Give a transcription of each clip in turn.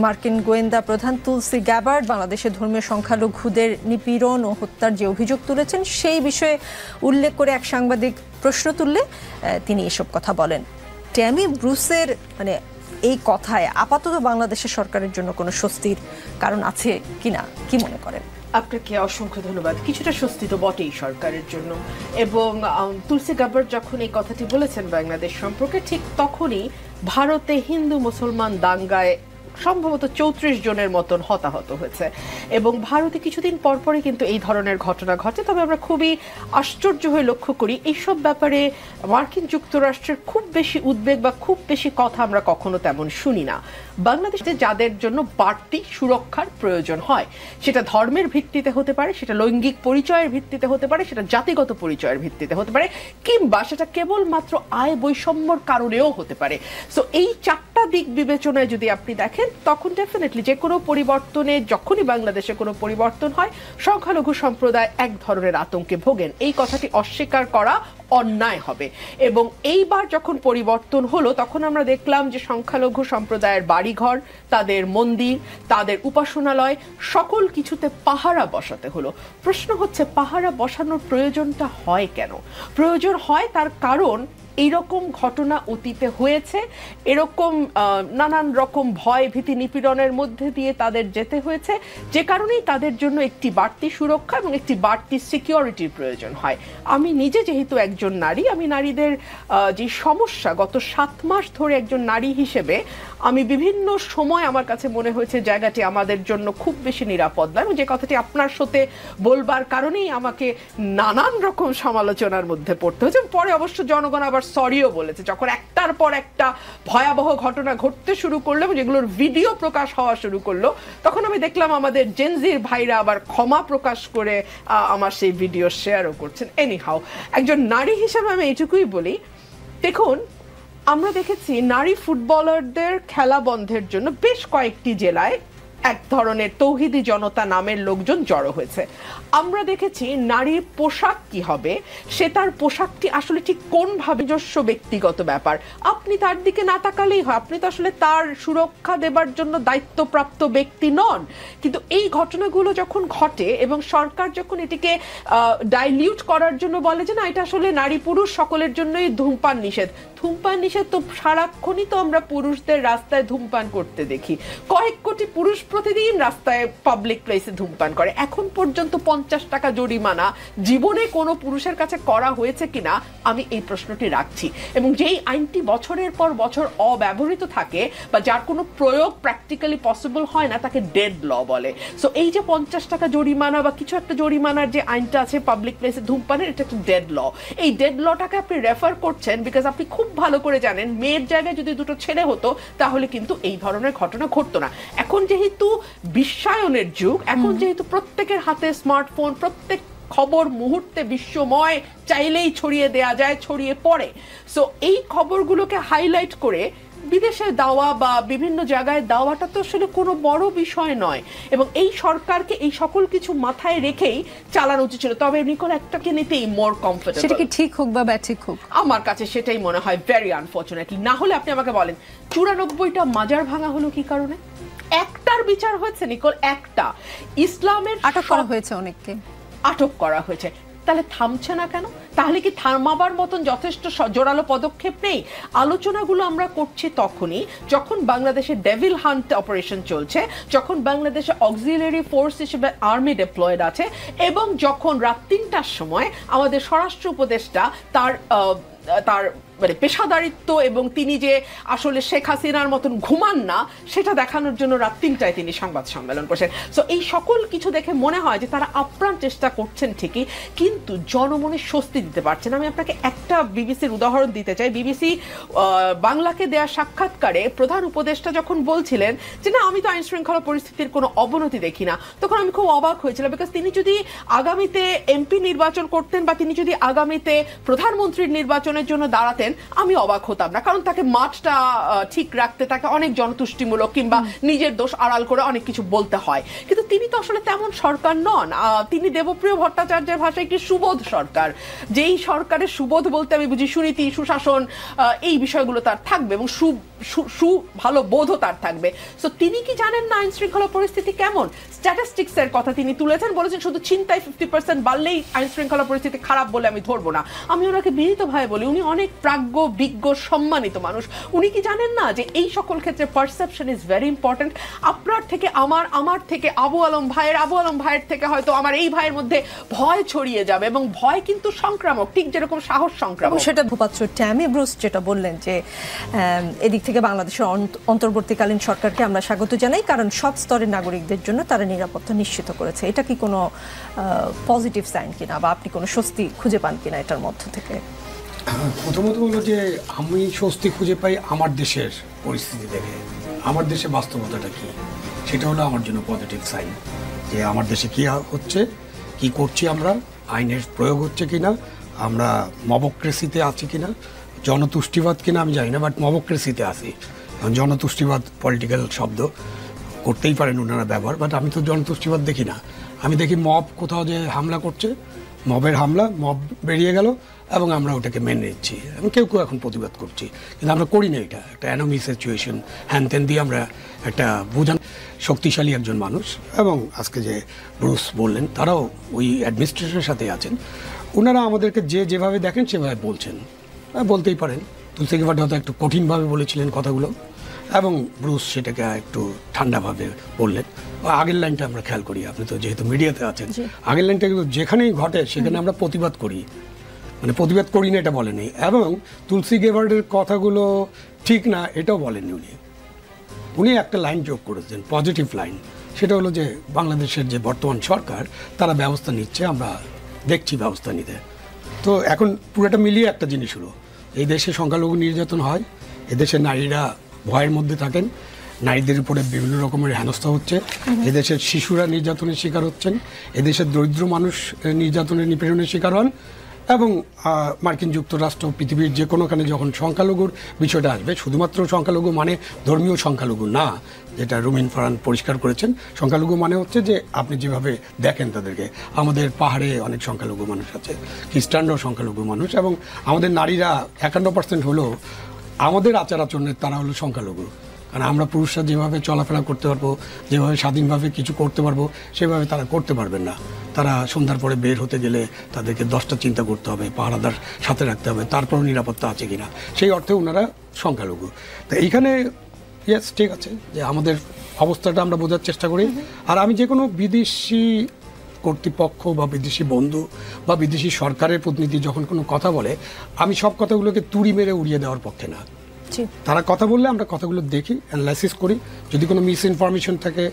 মার্কিন গোয়েন্দা প্রধান তুলসি গ্যাবার্ড বাংলাদেশের ধর্মীয় সংখ্যালঘুদের নিপীড়ন ও হত্যার যে অভিযোগ তুলেছেন সেই বিষয়ে উল্লেখ করে এক সাংবাদিক প্রশ্ন তুললে তিনি এসব কথা বলেন। ট্যামি ব্রুসের এই কথায় আপাতত বাংলাদেশের সরকারের জন্য কোনো স্বস্তির কারণ আছে কিনা, কি মনে করেন? আপনাকে অসংখ্য ধন্যবাদ। কিছুটা স্বস্তি তো বটেই সরকারের জন্য, এবং তুলসি গ্যাবার্ড যখন এই কথাটি বলেছেন বাংলাদেশ সম্পর্কে, ঠিক তখনই ভারতে হিন্দু মুসলমান দাঙ্গায় সম্ভবত 34 জনের মতন হতাহত হয়েছে, এবং ভারতে কিছুদিন পরপরই কিন্তু এই ধরনের ঘটনা ঘটে। তবে আমরা খুবই আশ্চর্য হয়ে লক্ষ্য করি এইসব ব্যাপারে মার্কিন যুক্তরাষ্ট্রের খুব বেশি উদ্বেগ বা খুব বেশি কথা আমরা কখনো তেমন শুনি না। বাংলাদেশে যাদের জন্য বাড়তি সুরক্ষার প্রয়োজন হয়, সেটা ধর্মের ভিত্তিতে হতে পারে, সেটা লৈঙ্গিক পরিচয়ের ভিত্তিতে হতে পারে, সেটা জাতিগত পরিচয়ের ভিত্তিতে হতে পারে, কিংবা সেটা কেবলমাত্র আয় বৈষম্যর কারণেও হতে পারে। সো এই চারটা দিক বিবেচনায় যদি আপনি দেখেন, তখন ডেফিনেটলি যে কোনো পরিবর্তনে, যখনই বাংলাদেশে কোনো পরিবর্তন হয়, সংখ্যালঘু সম্প্রদায় এক ধরনের আতঙ্কে ভোগেন। এই কথাটি অস্বীকার করা অন্যায় হবে। এবং এইবার যখন পরিবর্তন হলো, তখন আমরা দেখলাম যে সংখ্যালঘু সম্প্রদায়ের বাড়িঘর, তাদের মন্দির, তাদের উপাসনালয়, সকল কিছুতে পাহারা বসাতে হলো। প্রশ্ন হচ্ছে, পাহারা বসানোর প্রয়োজনটা হয় কেন? প্রয়োজন হয় তার কারণ এইরকম ঘটনা অতীতে হয়েছে, এরকম নানান রকম ভয় ভীতি নিপীড়নের মধ্যে দিয়ে তাদের যেতে হয়েছে, যে কারণেই তাদের জন্য একটি বাড়তি সুরক্ষা এবং একটি বাড়তি সিকিউরিটির প্রয়োজন হয়। আমি নিজে যেহেতু একজন নারী, আমি নারীদের যে সমস্যা, গত 7 মাস ধরে একজন নারী হিসেবে আমি বিভিন্ন সময় আমার কাছে মনে হয়েছে জায়গাটি আমাদের জন্য খুব বেশি নিরাপদ নয়, এবং যে কথাটি আপনার সাথে বলবার কারণেই আমাকে নানান রকম সমালোচনার মধ্যে পড়তে হয়েছে। পরে অবশ্য জনগণ আবার সরিও বলেছে, যখন একটার পর একটা ভয়াবহ ঘটনা ঘটতে শুরু করলো এবং যেগুলোর ভিডিও প্রকাশ হওয়া শুরু করলো, তখন আমি দেখলাম আমাদের জেনজির ভাইরা আবার ক্ষমা প্রকাশ করে আমার সেই ভিডিও শেয়ারও করছেন। এনিহাউ, একজন নারী হিসেবে আমি এটুকুই বলি, দেখুন, আমরা দেখেছি নারী ফুটবলারদের খেলা বন্ধের জন্য বেশ কয়েকটি জেলায় এক ধরনের তৌহিদি জনতা নামের লোকজন জড়ো হয়েছে। আমরা দেখেছি নারীর পোশাক কি হবে, সে তার পোশাকটি আসলে ঠিক কোনভাবে নিজস্ব ব্যক্তিগত ব্যাপার, আপনি তার দিকে না তাকালেই হয়, আপনি তো আসলে তার সুরক্ষা দেবার জন্য দায়িত্বপ্রাপ্ত ব্যক্তি নন। কিন্তু এই ঘটনাগুলো যখন ঘটে এবং সরকার যখন এটিকে ডাইলিউট করার জন্য বলে যে না, এটা আসলে নারী পুরুষ সকলের জন্যই ধূমপান নিষেধ। ধূমপান নিষেধ তো সারাক্ষণই তো আমরা পুরুষদের রাস্তায় ধূমপান করতে দেখি, কয়েক কোটি পুরুষ প্রতিদিন রাস্তায় পাবলিক প্লেসে ধূমপান করে। এখন পর্যন্ত 50 টাকা জরিমানা জীবনে কোনো পুরুষের কাছে করা হয়েছে কিনা আমি এই প্রশ্নটি রাখছি। এবং যেই আইনটি বছরের পর বছর অব্যবহৃত থাকে বা যার কোনো প্রয়োগ প্র্যাকটিক্যালি পসিবল হয় না, তাকে ডেড ল বলে। সো এই যে 50 টাকা জরিমানা বা কিছু একটা জরিমানার যে আইনটা আছে পাবলিক প্লেসে ধূমপানের, এটা একটা ডেড ল। এই ডেড লটাকে আপনি রেফার করছেন বিকজ আপনি খুব ভালো করে জানেন মেয়ের জায়গায় যদি দুটো ছেলে হতো তাহলে কিন্তু এই ধরনের ঘটনা ঘটতো না। এখন যেহেতু বিশ্বায়নের যুগ, এখন যেহেতু প্রত্যেকের হাতে স্মার্টফোন, প্রত্যেক খবর মুহূর্তে বিশ্বময় চাইলেই ছড়িয়ে দেয়া যায়, ছড়িয়ে পড়ে। সো এই খবরগুলোকে হাইলাইট করে বিদেশে দেওয়া বা বিভিন্ন জায়গায় দেওয়াটা তো আসলে কোনো বড় বিষয় নয়, এবং এই সরকারকে এই সকল কিছু মাথায় রেখেই চালানো উচিত ছিল। তবে নিকোল একটাকে নিতেই মোর কমফোর্টেবল, সেটা কি ঠিক হোক বা ব্যাঠিক হোক, আমার কাছে সেটাই মনে হয় ভেরি আনফরচুনেটলি। না হলে আপনি আমাকে বলেন 94টা মাজার ভাঙা হলো কি কারণে? একটার বিচার হয়েছে নিকোল, একটা। ইসলামের আটক করা হয়েছে, অনেককে আটক করা হয়েছে, তাহলে থামছে না কেন? তাহলে কি থামাবার মতন যথেষ্ট জোরালো পদক্ষেপ নেই? আলোচনাগুলো আমরা করছি তখনই যখন বাংলাদেশে ডেভিল হান্ট অপারেশন চলছে, যখন বাংলাদেশে অক্সিলারি ফোর্স হিসেবে আর্মি ডিপ্লয়েড আছে, এবং যখন রাত 3টার সময় আমাদের স্বরাষ্ট্র উপদেষ্টা তার মানে পেশাদারিত্ব এবং তিনি যে আসলে শেখ হাসিনার মতন ঘুমান না সেটা দেখানোর জন্য রাত 3টায় তিনি সংবাদ সম্মেলন করছেন। সো এই সকল কিছু দেখে মনে হয় যে তারা আপ্রাণ চেষ্টা করছেন ঠিকই, কিন্তু জনমনে স্বস্তি দিতে পারছেন। আমি আপনাকে একটা বিবিসির উদাহরণ দিতে চাই। বিবিসি বাংলাকে দেয়া সাক্ষাৎকারে প্রধান উপদেষ্টা যখন বলছিলেন যে না, আমি তো আইন শৃঙ্খলা পরিস্থিতির কোনো অবনতি দেখি না, তখন আমি খুব অবাক হয়েছিলাম, বিকজ তিনি যদি আগামীতে এমপি নির্বাচন করতেন বা তিনি যদি আগামীতে প্রধানমন্ত্রীর নির্বাচনের জন্য দাঁড়াতেন, বলতেন আমি অবাক হতাম না, কারণ তাকে মাঠটা ঠিক রাখতে তাকে অনেক জনতুষ্টিমূলক কিংবা নিজের দোষ আড়াল করে অনেক কিছু বলতে হয়। কিন্তু তিনি তো আসলে তেমন সরকার নন। তিনি দেবপ্রিয় ভট্টাচার্যের ভাষায় একটি সুবোধ সরকার, যেই সরকারের সুবোধ বলতে আমি বুঝি সুনীতি, সুশাসন, এই বিষয়গুলো তার থাকবে এবং ভালো বোধও তার থাকবে। সো তিনি কি জানেন না আইন শৃঙ্খলা পরিস্থিতি কেমন? স্ট্যাটিস্টিক্স এর কথা তিনি তুলেছেন, বলেছেন শুধু চিন্তায় 50% বাড়লেই আইন শৃঙ্খলা পরিস্থিতি খারাপ বলে আমি ধরবো না। আমি ওনাকে বিনীতভাবে বলি, উনি অনেক প্রাজ্ঞ, বিজ্ঞ, সম্মানিত মানুষ। উনি কি জানেন না যে এই সকল ক্ষেত্রে পারসেপশন ইজ ভেরি ইম্পর্টেন্ট। আপনার থেকে আমার থেকে আবু আলম ভাইয়ের থেকে হয়তো আমার এই ভাইয়ের মধ্যে ভয় ছড়িয়ে যাবে, এবং ভয় কিন্তু সংক্রামক, ঠিক যেরকম সাহস সংক্রামক। সেটা মুখপাত্র ট্যামি ব্রুস যেটা বললেন যে এদিক থেকে বাংলাদেশের অন্তর্বর্তীকালীন সরকারকে আমরা স্বাগত জানাই, কারণ সব স্তরের নাগরিকদের জন্য তারা নিরাপত্তা নিশ্চিত করেছে। এটা কি কোনো পজিটিভ সাইন কিনা, বা আপনি কোনো স্বস্তি খুঁজে পান কিনা এটার মধ্য থেকে? প্রথমত হলো যে আমি স্বস্তি খুঁজে পাই আমার দেশের পরিস্থিতি দেখে, আমার দেশে বাস্তবতাটা কি, সেটা হলো আমার জন্য পজিটিভ সাইন। যে আমার দেশে কি হচ্ছে, কি করছি আমরা, আইনের প্রয়োগ হচ্ছে কিনা, আমরা মবক্রেসিতে আছি কিনা, জনতুষ্টিবাদ কিনা আমি জানি না, বাট মবক্রেসিতে আছি। জনতুষ্টিবাদ পলিটিক্যাল শব্দ, করতেই পারেন ওনারা ব্যবহার, বাট আমি তো জনতুষ্টিবাদ দেখি না। আমি দেখি মব কোথাও যে হামলা করছে, মবের হামলা, মব বেরিয়ে গেল এবং আমরা ওটাকে মেনে নিচ্ছি, এবং কেউ কেউ এখন প্রতিবাদ করছি, কিন্তু আমরা করি না। এটা একটা অ্যানোমি সিচুয়েশন, হ্যান দিয়ে আমরা একটা বোঝান শক্তিশালী একজন মানুষ। এবং আজকে যে ব্রুস বললেন, তারাও ওই অ্যাডমিনিস্ট্রেশনের সাথে আছেন, ওনারা আমাদেরকে যেভাবে দেখেন সেভাবে বলছেন, বলতেই পারেন। তুলসী গেবার্ড হয়তো একটু কঠিনভাবে বলেছিলেন কথাগুলো, এবং ব্রুস সেটাকে একটু ঠান্ডাভাবে বললেন। আগের লাইনটা আমরা খেয়াল করি, আপনি তো যেহেতু মিডিয়াতে আছেন, আগের লাইনটা যেখানেই ঘটে সেখানে আমরা প্রতিবাদ করি, মানে প্রতিবাদ করি না এটা বলেনি। এবং তুলসী গেবার্ডের কথাগুলো ঠিক না এটাও বলেননি উনি একটা লাইন যোগ করেছেন, পজিটিভ লাইন। সেটা হলো যে বাংলাদেশের যে বর্তমান সরকার তারা ব্যবস্থা নিচ্ছে, আমরা দেখছি ব্যবস্থা নিতে। তো এখন পুরোটা মিলিয়ে একটা জিনিস হলো, এই দেশে সংখ্যালঘু নির্যাতন হয়, এদেশে নারীরা ভয়ের মধ্যে থাকেন, নারীদের উপরে বিভিন্ন রকমের হেনস্থা হচ্ছে, এদেশের শিশুরা নির্যাতনের শিকার হচ্ছেন, এদেশের দরিদ্র মানুষ নির্যাতনের নিপীড়নের শিকার হন। এবং মার্কিন যুক্তরাষ্ট্র, পৃথিবীর যে কোনোখানে যখন সংখ্যালঘুর বিষয়টা আসবে, শুধুমাত্র সংখ্যালঘু মানে ধর্মীয় সংখ্যালঘু না, যেটা রুমিন ফারহান পরিষ্কার করেছেন। সংখ্যালঘু মানে হচ্ছে যে আপনি যেভাবে দেখেন তাদেরকে, আমাদের পাহাড়ে অনেক সংখ্যালঘু মানুষ আছে, খ্রিস্টানরাও সংখ্যালঘু মানুষ, এবং আমাদের নারীরা 51% হলেও আমাদের আচার আচরণের তারা হলো সংখ্যালঘু। কারণ আমরা পুরুষরা যেভাবে চলাফেরা করতে পারবো, যেভাবে স্বাধীনভাবে কিছু করতে পারবো, সেভাবে তারা করতে পারবেন না। তারা সন্ধ্যার পরে বের হতে গেলে তাদেরকে 10টা চিন্তা করতে হবে, পাহারাদার সাথে রাখতে হবে, তারপরও নিরাপত্তা আছে কিনা, সেই অর্থে ওনারা সংখ্যালঘু। তো এইখানে ইয়েস ঠিক আছে যে আমাদের অবস্থাটা আমরা বোঝার চেষ্টা করি। আর আমি যে কোনো বিদেশি কর্তৃপক্ষ বা বিদেশি বন্ধু বা বিদেশি সরকারের প্রতিনিধি যখন কোনো কথা বলে, আমি সব কথাগুলোকে তুড়ি মেরে উড়িয়ে দেওয়ার পক্ষে না। তারা কথা বললে আমরা কথাগুলো দেখি, অ্যানালাইসিস করি, যদি কোনো মিস ইনফরমেশন থাকে,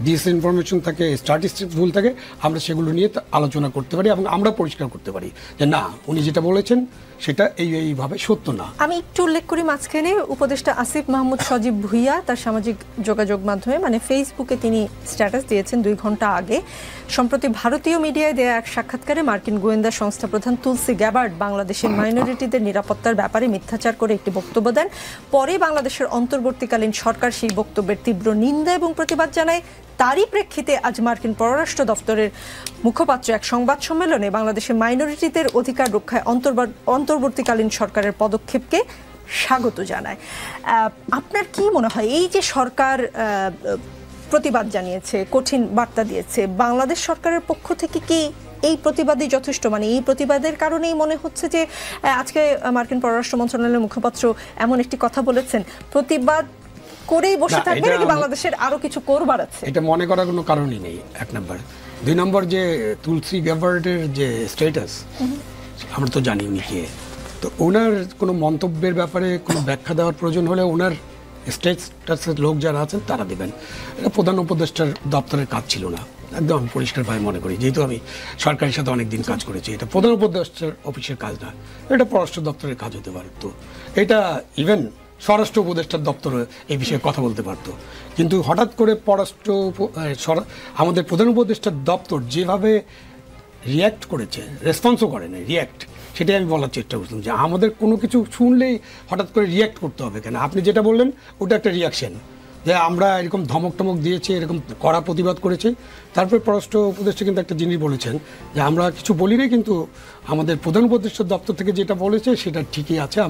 ডিসইনফরমেশন থাকে, স্ট্যাটিস্টিক্স ভুল থাকে, আমরা সেগুলো নিয়ে আলোচনা করতে পারি এবং আমরা পরিষ্কার করতে পারি যে না, উনি যেটা বলেছেন সেটা এইভাবে সত্য না। আমি একটু উল্লেখ করি মাঝখানে, উপদেষ্টা আসিফ মাহমুদ সজীব ভুইয়া তার সামাজিক যোগাযোগ মাধ্যমে মানে ফেসবুকে তিনি স্ট্যাটাস দিয়েছেন 2 ঘন্টা আগে। সম্প্রতি ভারতীয় মিডিয়ায় দেয়া এক সাক্ষাৎকারে মার্কিন গোয়েন্দা সংস্থা প্রধান তুলসী গ্যাবার্ড বাংলাদেশের মাইনরিটিদের নিরাপত্তার ব্যাপারে মিথ্যাচার করে একটি বক্তব্য দেন। পরে বাংলাদেশের অন্তর্বর্তীকালীন সরকার সেই বক্তব্যের তীব্র নিন্দা এবং প্রতিবাদ জানায়। তারই প্রেক্ষিতে আজ মার্কিন পররাষ্ট্র দপ্তরের মুখপাত্র এক সংবাদ সম্মেলনে বাংলাদেশের মাইনরিটিদের অধিকার রক্ষায় অন্তর্বর্তীকালীন সরকারের পদক্ষেপকে স্বাগত জানায়। আপনার কি মনে হয়, এই যে সরকার প্রতিবাদ জানিয়েছে, কঠিন বার্তা দিয়েছে, বাংলাদেশ সরকারের পক্ষ থেকে কি এই প্রতিবাদই যথেষ্ট? মানে এই প্রতিবাদের কারণেই মনে হচ্ছে যে আজকে মার্কিন পররাষ্ট্র মন্ত্রণালয়ের মুখপাত্র এমন একটি কথা বলেছেন, প্রতিবাদ করেই বসে থাকবে নাকি বাংলাদেশের আরো কিছু করবার আছে? এটা মনে করার কোনো কারণই নেই, 1 নম্বর। 2 নম্বর, যে তুলসী গ্যাবার্ডের যে স্ট্যাটাস আমরা তো জানি উনি কে, তো ওনার কোনো মন্তব্যের ব্যাপারে কোনো ব্যাখ্যা দেওয়ার প্রয়োজন হলে ওনার স্টেটাসের লোক যারা আছেন তারা দেবেন। এটা প্রধান উপদেষ্টার দপ্তরের কাজ ছিল না, একদম পরিষ্কারভাবে মনে করি, যেহেতু আমি সরকারের সাথে অনেকদিন কাজ করেছি। এটা প্রধান উপদেষ্টার অফিসের কাজ না, এটা পররাষ্ট্র দপ্তরের কাজ হতে পারত। এটা ইভেন স্বরাষ্ট্র উপদেষ্টার দপ্তর এই বিষয়ে কথা বলতে পারত। কিন্তু হঠাৎ করে আমাদের প্রধান উপদেষ্টার দপ্তর যেভাবে রিয়্যাক্ট করেছে, রেসপন্সও করে না, রিয়্যাক্ট, সেটাই আমি বলার চেষ্টা করছিলাম যে আমাদের কোনো কিছু শুনলেই হঠাৎ করে রিয়্যাক্ট করতে হবে কেন? আপনি যেটা বললেন ওটা একটা রিয়াকশন, যে আমরা এরকম ধমক টমক দিয়েছি, এরকম কড়া প্রতিবাদ করেছি। তারপরে পররাষ্ট্র উপদেষ্টা কিন্তু একটা জিনিস বলেছেন যে আমরা কিছু বলি না, কিন্তু আমাদের প্রধান উপদেষ্টার দপ্তর থেকে যেটা বলেছে সেটা ঠিকই আছে।